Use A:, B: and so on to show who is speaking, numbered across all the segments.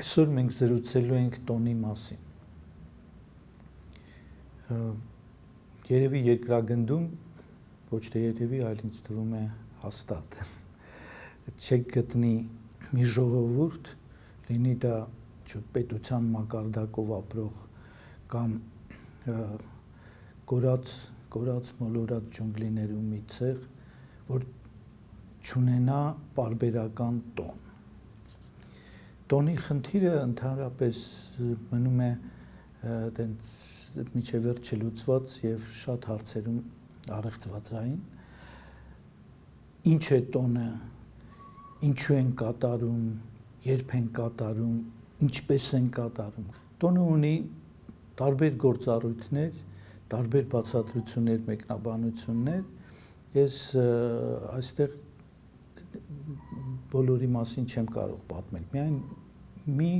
A: Այսօր մենք զրուցելու ենք տոնի մասին։ Երևի երկրագնդում, ոչ թե երևի, այլ ինձ թվում է հաստատ չեք գտնի մի ժողովուրդ, լինի դա պետության մակարդակով ապրող կամ կորած մոլորած ջունգլիներում մի ցեղ, որ չունենա պարբերական տոն։ Տոնի խնդիրը ընդհանրապես մնում է տենց միջև վերջ չլուծված եւ շատ հարցերում առեղծվածային։ Ինչ է տոնը, ինչու են կատարում, երբ են կատարում, ինչպես են կատարում։ Տոնը ունի տարբեր գործառույթներ, տարբեր բացատրություններ, մեկնաբանություններ։ Ես այստեղ բոլորի մասին չեմ կարող պատմել, միայն մի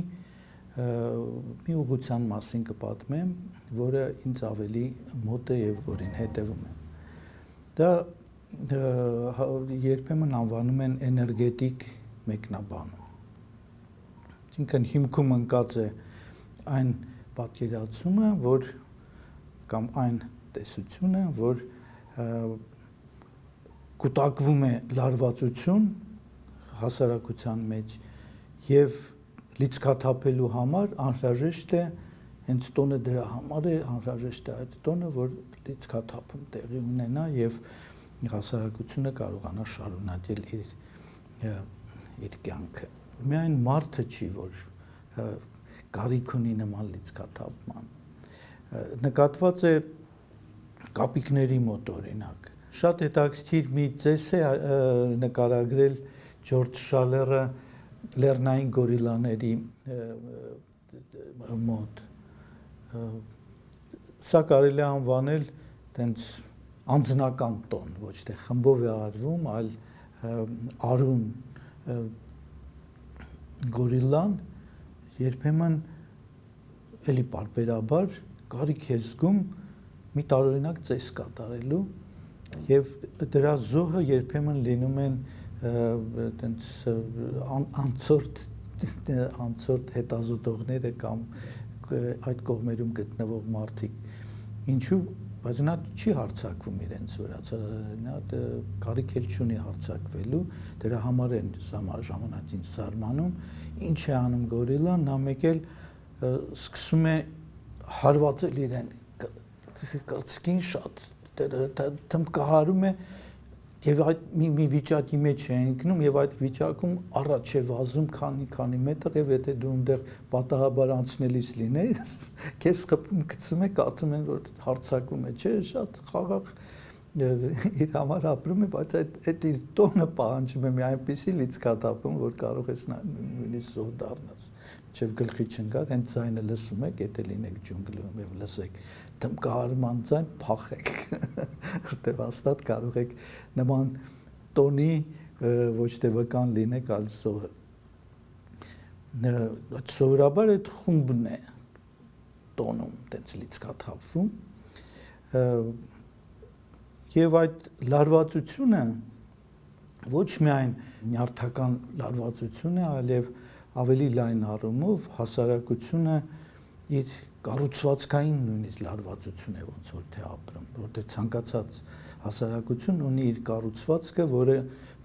A: ուղղության մասին կպատմեմ, որը ինձ ավելի մոտ է եւ որին հետեւում եմ։ Դա երբեմն անվանում են էներգետիկ մեկնաբանում։ Այսինքն հիմքում ընկած է այն պատկերացումը, որ կամ այն տեսությունը, որ կուտակվում է լարվածություն հասարակության մեջ եւ լիցքաթափելու համար անհրաժեշտ է հենց տոնը դրա համար է անհրաժեշտ է այդ տոնը, որ լիցքաթափում տեղի ունենա եւ հասարակությունը կարողանա շարունակել իր կյանքը։ Միայն մարդը չի, որ կարիք ունի նման լիցքաթափման։ Նկատված է կապիկների մոտ օրինակ։ Շատ հետաքրքիր մի ծես է նկարագրել Ջորջ Շալերը լեռնային գորիլաների մոտ։ Սա կարելի է անվանել տենց անձնական տոն, ոչ թե խմբով է արվում, այլ արուն գորիլան երբեմն էլի պարբերաբար կարիք է զգում մի տարօրինակ ծես կատարելու եւ դրա զոհը երբեմն լինում են տենց անցորդ հետազոտողները կամ այդ կողմերում գտնվող մարդիկ։ Ինչու՞, բայց նա չի հարձակվում իրենց վրա, նա կարիք էլ չունի հարձակվելու, դրա համար են ժամանակին զարմանում, ինչ է անում գորիլան, նա մեկ էլ սկսում է հարվածել իրեն, կրծքին շատ թմբկահարում է եւ այդ մի վիճակի մեջ է ընկնում եւ այդ վիճակում առաջ է վազում քանի մետր եւ եթե դու այնտեղ պատահաբար անցնելիս լինես, քեզ խփում գցում է, կարծում են որ հարցակում է, չէ՞, շատ խաղաղ իր համար ապրում է, բայց այդ իր տոնը պահանջում է մի այնպիսի լիցքաթափում, որ կարող ես նույնիսկ զոհ դառնաս, մինչև գլխի չընկար, հենց ձայնը լսում եք, եթե լինեք ջունգլում եւ լսեք թմբկահարման ձայն, փախեք, որտեղ հաստատ կարող եք նման տոնի ոչ թե վկան լինեք, այլ զոհը։ Սովորաբար այդ խումբն է տոնում, տենց լիցքաթափվում եւ այդ լարվածությունը ոչ միայն նյարդական լարվածություն է, այլև ավելի լայն առումով հասարակությունը իր կառուցվածքային նույնիսկ լարվածություն է ոնց որ թե ապրում, որտեղ ցանկացած հասարակություն ունի իր կառուցվածքը,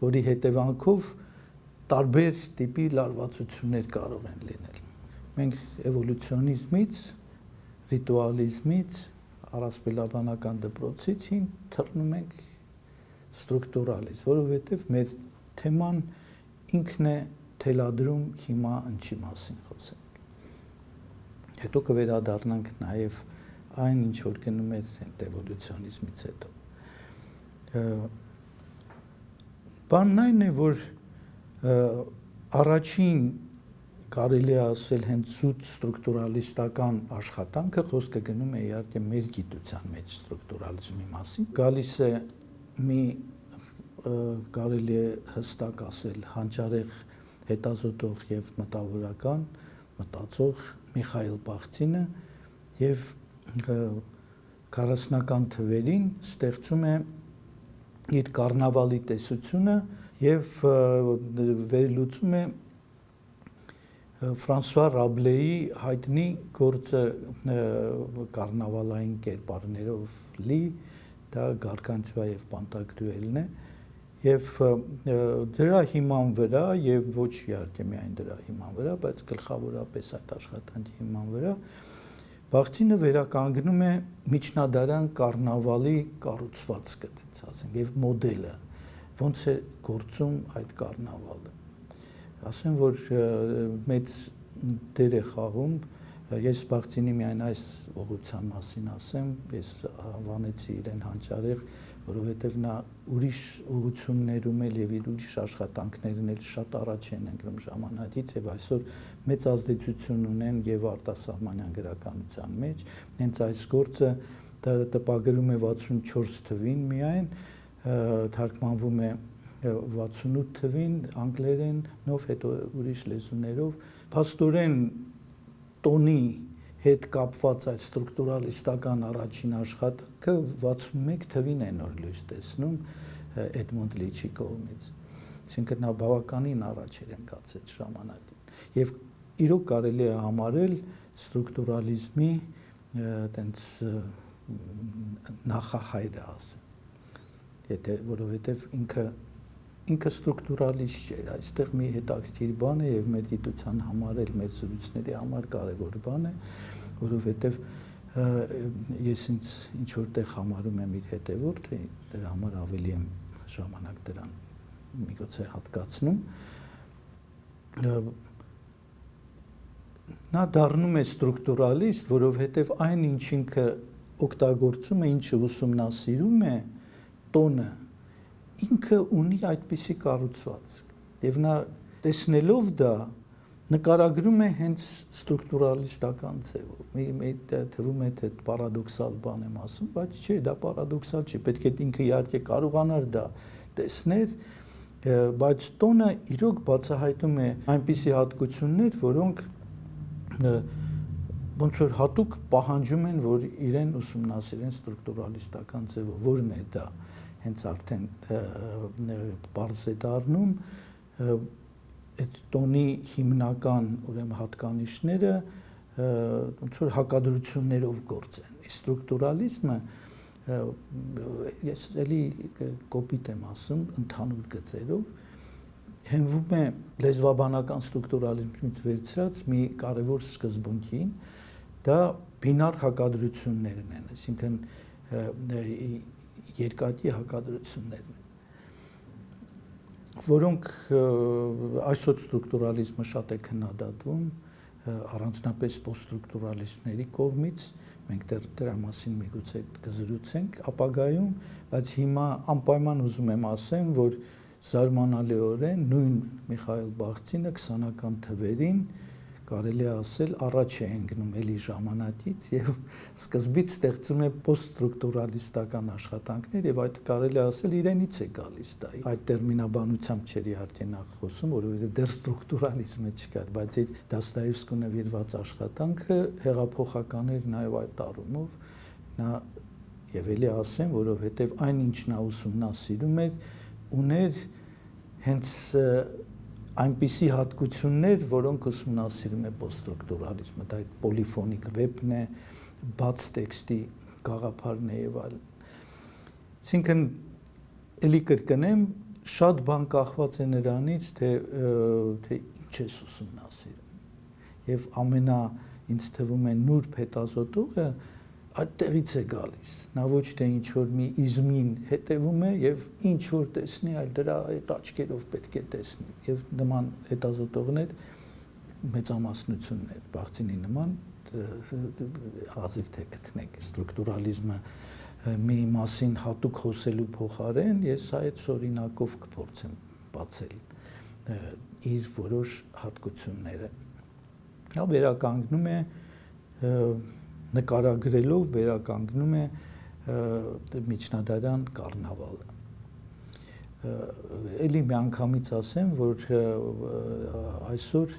A: որի հետևանքով տարբեր տիպի լարվածություններ կարող են լինել։ Մենք էվոլյուցիոնիզմից, ռիտուալիզմից, առասպելաբանական դպրոցից թռնում ենք ստրուկտուրալից, որովհետև մեր թեման ինքն է թելադրում հիմա ինչի մասին խոսենք։ Հետո կվերադառնանք նաև այն, ինչ որ գնում էր էվոլյուցիոնիզմից հետո։ Բանն այն է, որ առաջին կարելի է ասել հենց զուտ ստրուկտուրալիստական աշխատանքը խոսքը գնում է իհարկե մեր գիտության մեջ ստրուկտուրալիզմի մասին։ Գալիս է մի կարելի է հստակ ասել հանճարեղ հետազոտող եւ մտավորական մտածող Միխայիլ Բախտինը եւ 40-ական թվերին ստեղծում է իր կարնավալի տեսությունը եւ վերլուծում է Ֆրանսուଆ Ռաբլեի հայտնի գործը կարնավալային կերպարներով լի, դա Գարգանտյուա եւ Պանտագրուելն է, եւ դրա հիման վրա եւ ոչ իհարկե միայն դրա հիման վրա, բայց գլխավորապես այդ աշխատանքի հիման վրա Բաղդինը վերականգնում է միջնադարյան կարնավալի կառուցվածքը, դից ասենք, եւ մոդելը, ոնց է գործում այդ կարնավալը։ Ասեմ, որ մեծ դեր է խաղում, ես Բաղդինի միայն այս ուղղության մասին ասեմ, ես անվանեցի իրեն հանճարեղ, որովհետև նա ուրիշ ուղղություններում էլ եւ իր ուրիշ աշխատանքներն էլ շատ առաջ են ընկնում ժամանակից եւ այսօր մեծ ազդեցություն ունեն եւ արտասահմանյան գրականության մեջ, հենց այս գործը տպագրում է 64 թվին միայն, թարգմանվում է 68 թվին անգլերենով, հետո ուրիշ լեզուներով, փաստորեն տոնի հետ կապված այդ ստրուկտուրալիստական առաջին աշխատանքը 61 թվին է նոր լույս տեսնում Էդմոնդ Լիչի կողմից։ Այսինքն նա բավականին առաջ էր ընկած այդ ժամանակին։ Եվ իրոք կարելի է համարել ստրուկտուրալիզմի այտենց նախահայրը ասեմ։ Եթե որովհետև ինքը ստրուկտուրալիստ չէր, այստեղ մի հետաքրքիր բան է եւ մեր գիտության համար էլ մեր զրույցների համար կարեւոր բան է, որովհետեւ ես ինձ ինչ որտեղ համարում եմ իր հետևորդ, դրա համար ավելի եմ ժամանակ դրան միգուցե հատկացնում, նա դառնում է ստրուկտուրալիստ, որովհետեւ այն ինչ ինքը օգտագործում է, ինչը ուսումնասիրում է, տոնը ինքը ունի այդպիսի կառուցվածք եւ նա տեսնելով դա նկարագրում է հենց ստրուկտուրալիստական ձևով։ Մի թվում է թե պարադոքսալ բան եմ ասում, բայց չէ, դա պարադոքսալ չի, պետք է ինքը իհարկե կարողանար դա տեսնել, բայց տոնը իրոք բացահայտում է այնպիսի հատկություններ, որոնք ոնց որ հատուկ պահանջում են, որ իրեն ուսումնասիրեն ստրուկտուրալիստական ձևով, որն է դա հենց արդեն բարձ է դառնում այդ տոնի հիմնական ուրեմն հատկանիշները ոնց որ հակադրություններով գործեն։ Ստրուկտուրալիզմը ես էլի կոպիտ եմ ասում ընդհանուր գծերով հենվում է լեզվաբանական ստրուկտուրալիզմից վերցրած մի կարևոր սկզբունքին, դա բինար հակադրություններն են, այսինքն երկակի հակադրություններն են, որոնք այսօր ստրուկտուրալիզմը շատ է քննադատվում, առանձնապես պոստստրուկտուրալիստների կողմից, մենք դրա մասին միգուցե կզրուցենք ապագայում, բայց հիմա անպայման ուզում եմ ասեմ, որ զարմանալիորեն նույն Միխայել Բաղդինը 20-ական թվերին կարելի է ասել առաջ է ընկնում էլի ժամանակից եւ սկզբից ստեղծում է պոստստրուկտուրալիստական աշխատանքներ եւ այդ կարելի է ասել իրենից է գալիս դա։ Այդ տերմինաբանությամբ չէր իհարկե նախ խոսում, որովհետեւ դեռ ստրուկտուրալիզմը չկար, բայց իր Դոստոևսկու նվիրված աշխատանքը հեղափոխական էր նաեւ այդ առումով, նա եւ էլի ասեմ, որովհետեւ այն ինչ նա ուսումնասիրում էր, ուներ հենց այնպիսի հատկություններ, որոնք ուսումնասիրում է պոստստրուկտուրալիզմը, դա այդ պոլիֆոնիկ վեպն է, բաց տեքստի գաղափարն է եւ այլն։ Այսինքն էլի կրկնեմ, շատ բան կախված է նրանից, թե ինչ ես ուսումնասիրում։ Եվ ինձ թվում է նուրբ հետազոտողը այդտեղից է գալիս։ Նա ոչ թե ինչ որ մի իզմին հետևում է եւ ինչ որ տեսնի, այլ դրա այդ աչքերով պետք է տեսնի։ Եվ նման հետազոտողներ մեծամասնություններ, Բաղդինի նման հազիվ թե գտնեք ստրուկտուրալիզմը մի մասին հատուկ խոսելու փոխարեն ես այդ օրինակով կփորձեմ բացել իր որոշ հատկությունները։ Նա վերականգնում է նկարագրելով վերականգնում է միջնադարյան կարնավալը։ Էլի մի անգամից ասեմ, որ այսօր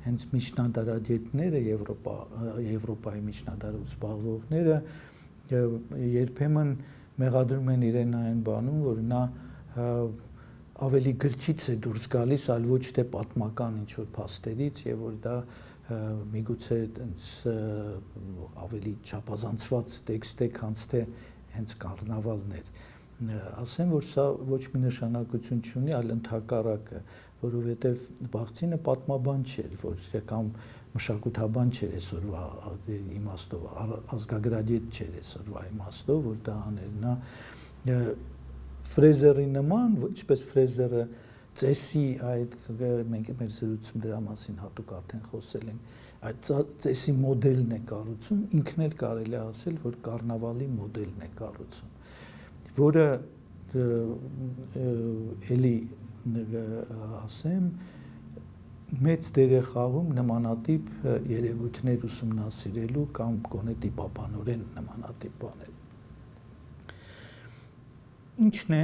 A: հենց միջնադարադետները Եվրոպայի միջնադարով զբաղվողները երբեմն մեղադրում են իրեն այն բանում, որ նա ավելի գրքից է դուրս գալիս, այլ ոչ թե պատմական ինչ-որ փաստերից, եւ որ դա միգուցե այնց ավելի չափազանցված տեքստ է, քան թե հենց կառնավալներ։ Ասեմ, որ սա ոչ մի նշանակություն չունի, այլ ընդհակառակը, որովհետև Բաղցինը պատմաբան չէր, որ կամ մշակութաբան չէր այսօրվա իմաստով, ազգագրագետ չէր այսօրվա իմաստով, որ դա աներ նա Ֆրեզերի նման, ինչպես Ֆրեզերը ծեսի այդ մենք մեր զրույցում դրա մասին հատուկ արդեն խոսել ենք, այդ ծեսի մոդելն է կառուցում, ինքն էլ կարելի է ասել, որ կառնավալի մոդելն է կառուցում, որը էլի ասեմ մեծ դեր է խաղում նմանատիպ երևույթներ ուսումնասիրելու կամ գոնե տիպաբանորեն նմանատիպ բաներ։ Ինչն է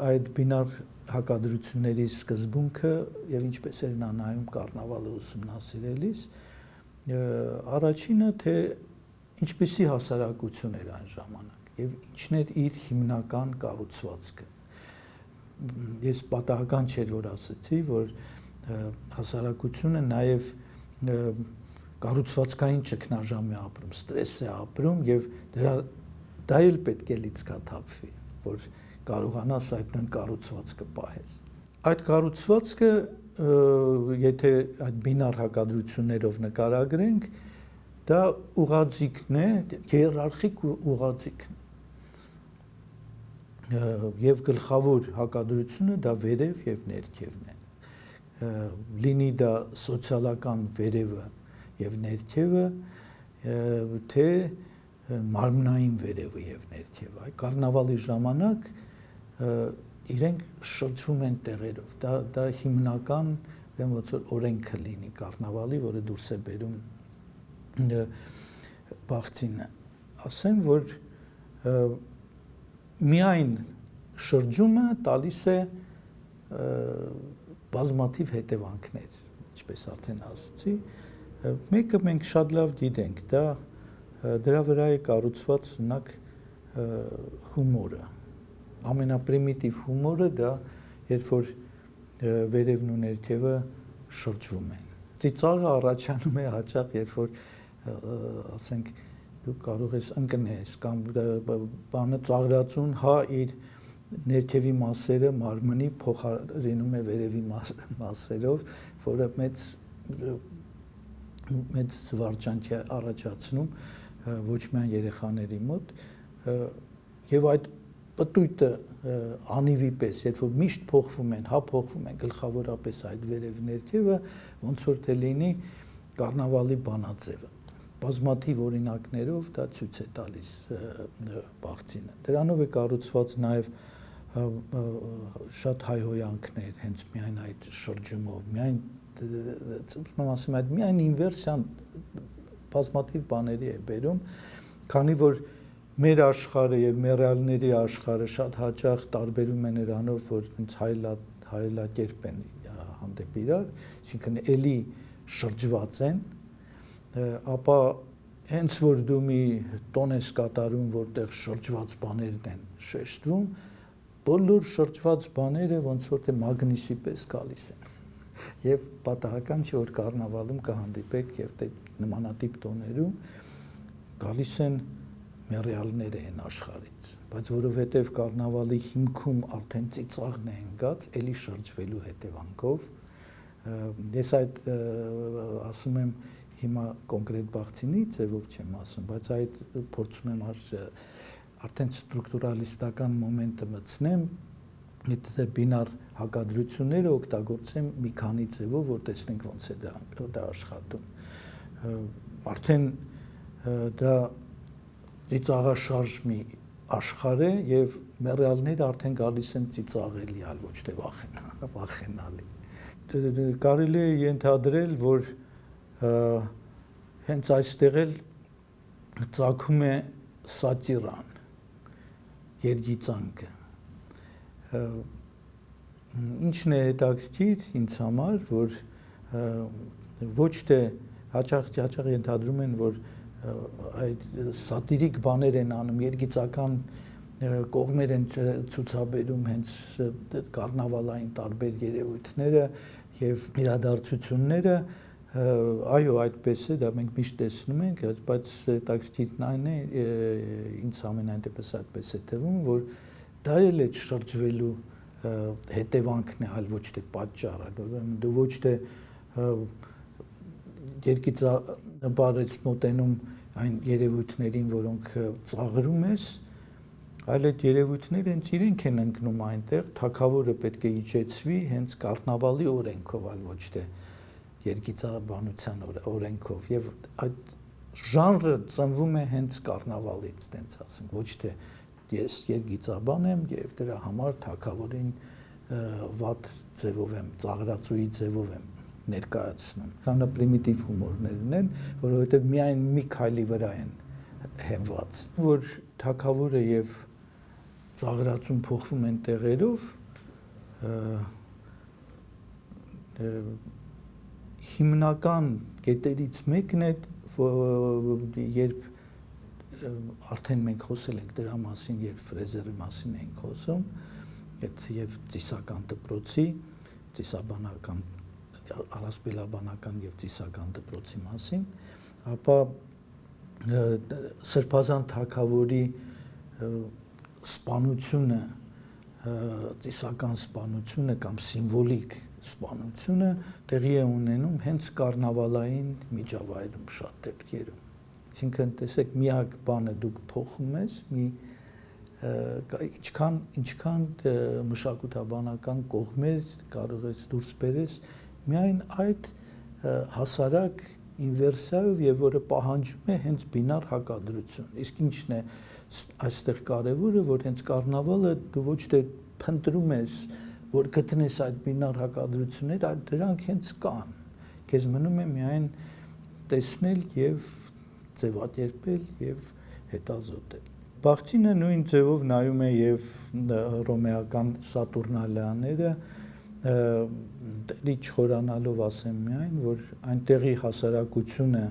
A: այդ բինար հակադրությունների սկզբունքը եւ ինչպես էր նա նայում կառնավալը ուսումնասիրելիս, առաջինը թե ինչպիսի հասարակություն էր այն ժամանակ եւ ինչն էր իր հիմնական կառուցվածքը։ Ես պատահական չէր որ ասացի, որ հասարակությունը նաեւ կառուցվածքային ճգնաժամ է ապրում, ստրես է ապրում եւ դա էլ պետք է լիցքաթափվի, որ կարողանաս այդ նույն կառուցվածքը պահես։ Այդ կառուցվածքը, եթե այդ բինար հակադրություններով նկարագրենք, դա ուղղաձիգն է, հիերարխիկ ուղղաձիգն։ Եվ գլխավոր հակադրությունը դա վերև եւ ներքևն է։ Լինի դա սոցիալական վերևը եւ ներքևը, թե մարմնային վերևը եւ ներքևը։ Այդ կառնավալի ժամանակ իրենք շրջվում են տեղերով։ Դա հիմնական ոնց որ օրենքը լինի կառնավալի, որը դուրս է բերում Բաղցինը։ Ասեմ, որ միայն շրջումը տալիս է բազմաթիվ հետևանքներ, ինչպես արդեն ասացի, մեկը մենք շատ լավ գիտենք, դրա վրա է կառուցված օրինակ հումորը, ամենապրիմիտիվ հումորը դա երբ որ վերևն ու ներքևը շրջվում են։ Ծիծաղը առաջանում է հաճախ, երբ որ ասենք դու կարող ես ընկնես կամ բանը ծաղրածուն իր ներքևի մասերը մարմնի փոխարինում է վերևի մասերով, որը մեծ զվարճանք է առաջացնում ոչ միայն երեխաների մոտ եւ այդ պտույտը անիվի պես, երբ որ միշտ փոխվում են, փոխվում են գլխավորապես այդ վերև ներքևը, ոնց որ թե լինի կառնավալի բանաձևը։ Բազմաթիվ օրինակներով դա ցույց է տալիս Բաղցինը։ Դրանով է կառուցված նաև շատ հայհոյանքներ, հենց միայն այդ շրջումով, միայն ասեմ այդ միայն ինվերսիան բազմաթիվ բաների է բերում, քանի որ մեր աշխարհը եւ մերալների աշխարհը շատ հաճախ տարբերում են նրանով, որ ինձ հայելակերպ են հանդեպ իրար, այսինքն էլի շրջված են, ապա հենց որ դու մի տոն ես կատարում, որտեղ շրջված բաներն են շեշտվում, բոլոր շրջված բաները ոնց որ թե մագնիսի պես գալիս են։ Եվ պատահական չէ որ կառնավալում կհանդիպեք եւ նմանատիպ տոներում գալիս են մերյալները են աշխարհից, բայց որովհետեւ կառնավալի հիմքում արդեն ծիծաղն է ընկած, էլի շրջվելու հետևանքով, ես այդ ասում եմ հիմա կոնկրետ Բաղցինի ձևով չեմ ասում, բայց այդ փորձում եմ արդեն ստրուկտուրալիստական մոմենտը մտցնեմ, եթե բինար հակադրությունները օգտագործեմ մի քանի ձևով, որ տեսնենք ոնց է դա աշխատում։ Արդեն դա ծիծաղաշարժ մի աշխարհ է եւ մերյալները արդեն գալիս են ծիծաղելի, այլ ոչ թե վախենալի։ Կարելի է ենթադրել, որ հենց այստեղ էլ ծագում է սատիրան, երգիծանքը։ Ինչն է հետաքրքիր ինձ համար, որ ոչ թե հաճախ ենթադրում են, որ այդ սատիրիկ բաներ են անում, երգիծական կողմեր են ցուցաբերում հենց կառնավալային տարբեր երևույթները եւ իրադարձությունները, այո, այդպես է, դա մենք միշտ տեսնում ենք, բայց հետաքրքիրն այն է, ինձ ամենայն դեպս այդպես է թվում, որ դա էլ է շրջվելու հետևանքն է, այլ ոչ թե պատճառը, ուրեմն դու ոչ թե երկիծաբար ես մոտենում այն երևույթներին, որոնք ծաղրում ես, այլ այդ երևույթները հենց իրենք են ընկնում այնտեղ, թագավորը պետք է իջեցվի հենց կառնավալի օրենքով, այլ ոչ թե երկիծաբանության օրենքով, եւ այդ ժանրը ծնվում է հենց կառնավալից, տենց ասենք, ոչ թե ես երգիծաբան եմ եւ դրա համար թագավորին վատ ձևով եմ, ծաղրածուի ձևով եմ ներկայացնում։ Դա պրիմիտիվ հումորներն են, որովհետեւ միայն մի քայլի վրա են հենված, որ թագավորը եւ ծաղրածուն փոխվում են տեղերով, հիմնական կետերից մեկն է, երբ արդեն մենք խոսել ենք դրա մասին, երբ Ֆրեզերի մասին ենք խոսում, եւ ծիսական դպրոցի, ծիսաբանական, առասպելաբանական եւ ծիսական դպրոցի մասին, ապա սրբազան թագավորի սպանությունը, ծիսական սպանությունը կամ սիմվոլիկ սպանությունը տեղի է ունենում հենց կառնավալային միջավայրում շատ դեպքերում։ Այսինքն, տեսեք, միակ բանը դուք փոխում ես, ինչքան մշակութաբանական կողմեր կարող ես դուրս բերես միայն այդ հասարակ ինվերսիայով եւ որը պահանջում է հենց բինար հակադրություն։ Իսկ ինչն է այստեղ կարևորը, որ հենց կառնավալը դու ոչ թե փնտրում ես, որ գտնես այդ բինար հակադրությունները, այլ դրանք հենց կան։ Քեզ մնում է միայն տեսնել եւ ձևակերպել եւ հետազոտել։ Բախտինը նույն ձևով նայում է եւ ռոմեական սատուրնալիաները, դի չխորանալով ասեմ միայն, որ այնտեղի հասարակությունը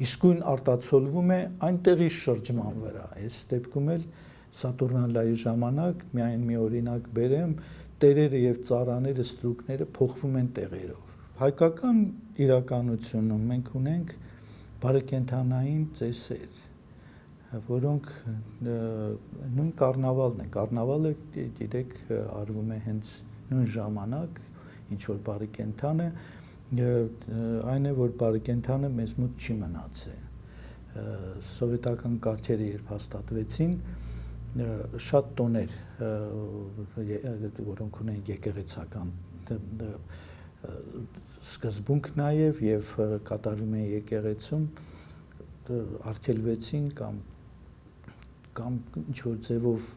A: իսկույն արտացոլվում է այնտեղի շրջման վրա։ Այս դեպքում էլ Սատուրնալիայի ժամանակ միայն մի օրինակ բերեմ, տերերը եւ ծառաները, ստրուկները փոխվում են տեղերով։ Հայկական իրականությունում մենք ունենք բարեկենդանային ծեսեր, որոնք նույն կառնավալն է։ Կառնավալը, գիտեք, արվում է հենց նույն ժամանակ, ինչ որ բարեկենդանը, այն է, որ բարեկենդանը մեզ մոտ չի մնացել։ Սովետական կարգերը երբ հաստատվեցին, շատ տոներ, որոնք ունեն եկեղեցական սկզբունք նաև եւ կատարվում են եկեղեցում, արգելվեցին կամ ինչ որ ձևով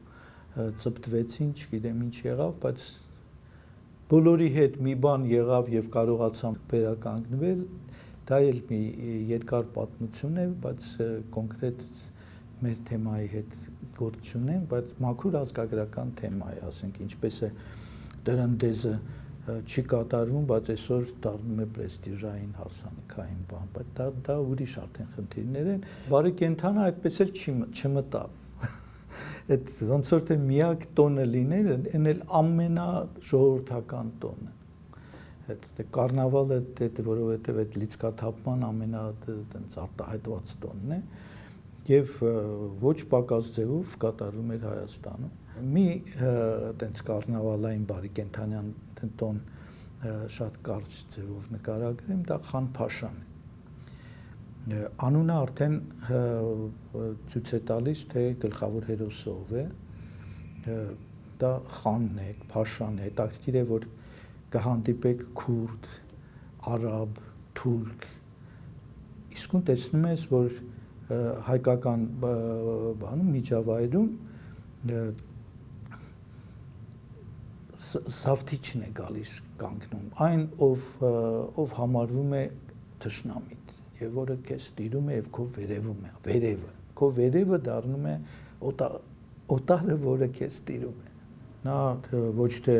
A: ծպտվեցին, չգիտեմ ինչ եղավ, բայց բոլորի հետ մի բան եղավ եւ կարողացան վերականգնվել, դա էլ մի երկար պատմություն է, բայց կոնկրետ մեր թեմայի հետ գործ չունեն, բայց մաքուր ազգագրական թեմա է, ասենք ինչպես է դրանդեզը չի կատարվում, բայց այսօր դառնում է պրեստիժային հարսանիքային բան, բայց դա ուրիշ արդեն խնդիրներ են։ Բարեկենդանը այդպես էլ չմտավ։ Այդ ոնց որ թե միակ տոնը լիներ, այն էլ ամենաժողովրդական տոնը։ Այդ կառնավալը, որովհետև այդ լիցքաթափման ամենատենց արտահայտված տոնն է, եւ ոչ պակաս ձևով կատարվում էր Հայաստանում։ Մի այդպես կառնավալային բարեկենդանյան տոն շատ կարճ ձևով նկարագրեմ, դա Խան Փաշան է։ Անունը արդեն ցույց է տալիս, թե գլխավոր հերոսը ով է։ Դա Խանն է, Փաշան է, հետաքրքիր է, որ կհանդիպեք քուրդ, արաբ, թուրք, իսկույն տեսնում ես, որ հայկական բանում միջավայրում զավթիչն է գալիս կանգնում, այն ով համարվում է թշնամիտ եւ որը քեզ տիրում է եւ քո վերևում է, քո վերևը դառնում է օտարը, որը քեզ տիրում է։ Նա ոչ թե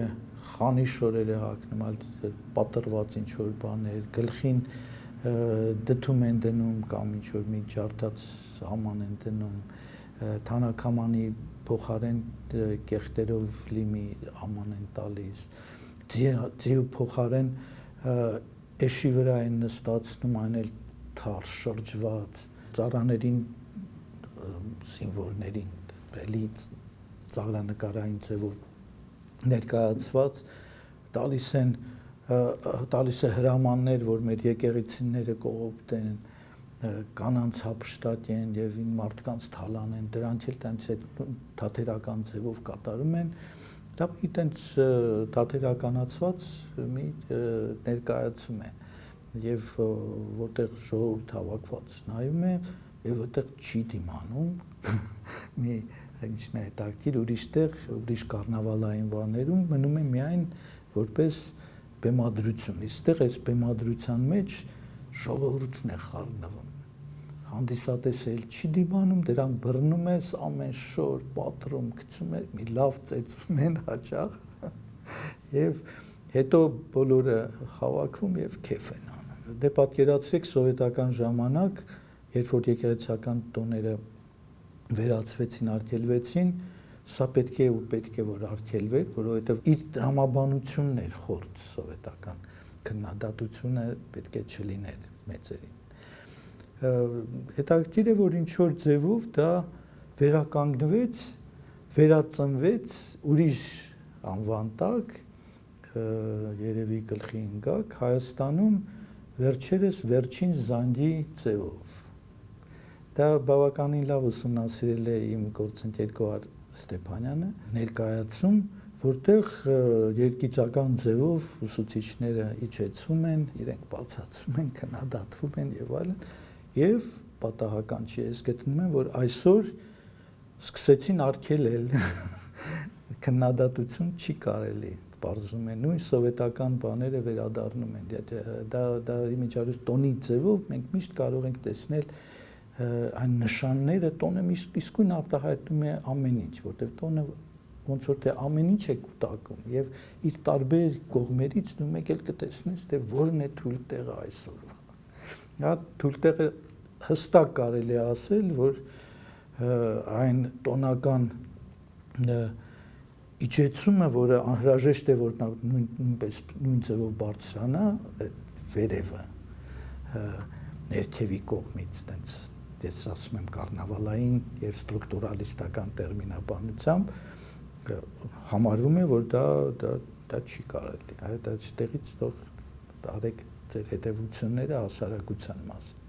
A: խանի շորեր է հագնում, այլ պատրված ինչ որ բաներ, գլխին դդում են դնում կամ ինչ որ մի ջարդած համան են դնում, թանաքամանի փոխարեն կեղտերով լիմի աման են տալիս, ձիու փոխարեն էշի վրա են նստացնում, այն էլ թարս շրջված, ծառաներին, զինվորներին, էլի ծաղրանկարային ձևով ներկայացված, տալիս է հրամաններ, որ մեր եկեղեցիները կողոպտեն, կանանց հափշտակեն եւ մարդկանց թալանեն, դրանք էլ տենց թատերական ձևով կատարում են, դա մի տենց թատերականացված մի ներկայացում է եւ որտեղ ժողովուրդ հավաքված նայում է եւ այդտեղ չի դիմանում մի ինչն է հետաքրքիր ուրիշ կառնավալային բաներում մնում է միայն որպես բեմադրություն, այստեղ այս բեմադրության մեջ ժողովուրդն է խառնվում, հանդիսատեսը էլ չի դիմանում, դրանք բռնում ես ամեն շոր, պատռում, գցում է, մի լավ ծեծում են հաճախ եւ հետո բոլորը հավաքվում եւ քեֆ են անում։ Դե պատկերացրեք սովետական ժամանակ, երբ որ եկեղեցական տոները վերացվեցին, արգելվեցին, սա պետք է որ արգելվեր, որովհետև իր տրամաբանությունն էր խորտ սովետական քննադատությունը պետք է չլիներ մեծերին։ Հետաքրքիր է, որ ինչ որ ձևով դա վերականգնվեց, վերածնվեց ուրիշ անվան տակ, երևի գլխի ընկակ Հայաստանում վերջերս վերջին զանգի ձևով։ Դա բավականին լավ ուսումնասիրել է իմ գործընկեր Գոհար Ստեփանյանը, ներկայացում, որտեղ երկիծական ձևով ուսուցիչները իջեցում են, իրենք բացացում են, քննադատվում են եւ այլն, եւ պատահական չի, ես գտնում եմ, որ այսօր սկսեցին արգելել քննադատություն չի կարելի, բարձում է նույն սովետական բաները վերադառնում են, դա իմիջիայլոց տոնի ձևով մենք միշտ կարող ենք տեսնել այն նշանները, տոնը իսկույն արտահայտում է ամեն ինչ, որտեղ տոնը ոնց որ թե ամեն ինչ է կուտակում եւ իր տարբեր կողմերից դու մեկ էլ կտեսնես թե որն է թույլ տեղը այսօրվա։ Դա թույլ տեղը հստակ կարելի է ասել, որ այն տոնական իջեցումը, որը անհրաժեշտ է որ նույնպես նույն ձևով բարձրանա, այդ վերևը ներքևի կողմից տենց ես ասում եմ կառնավալային եւ ստրուկտուրալիստական տերմինաբանությամբ համարվում է, որ դա չի կարելի, այո, դա այստեղից թող տարեք ձեր հետևությունները հասարակության մասին։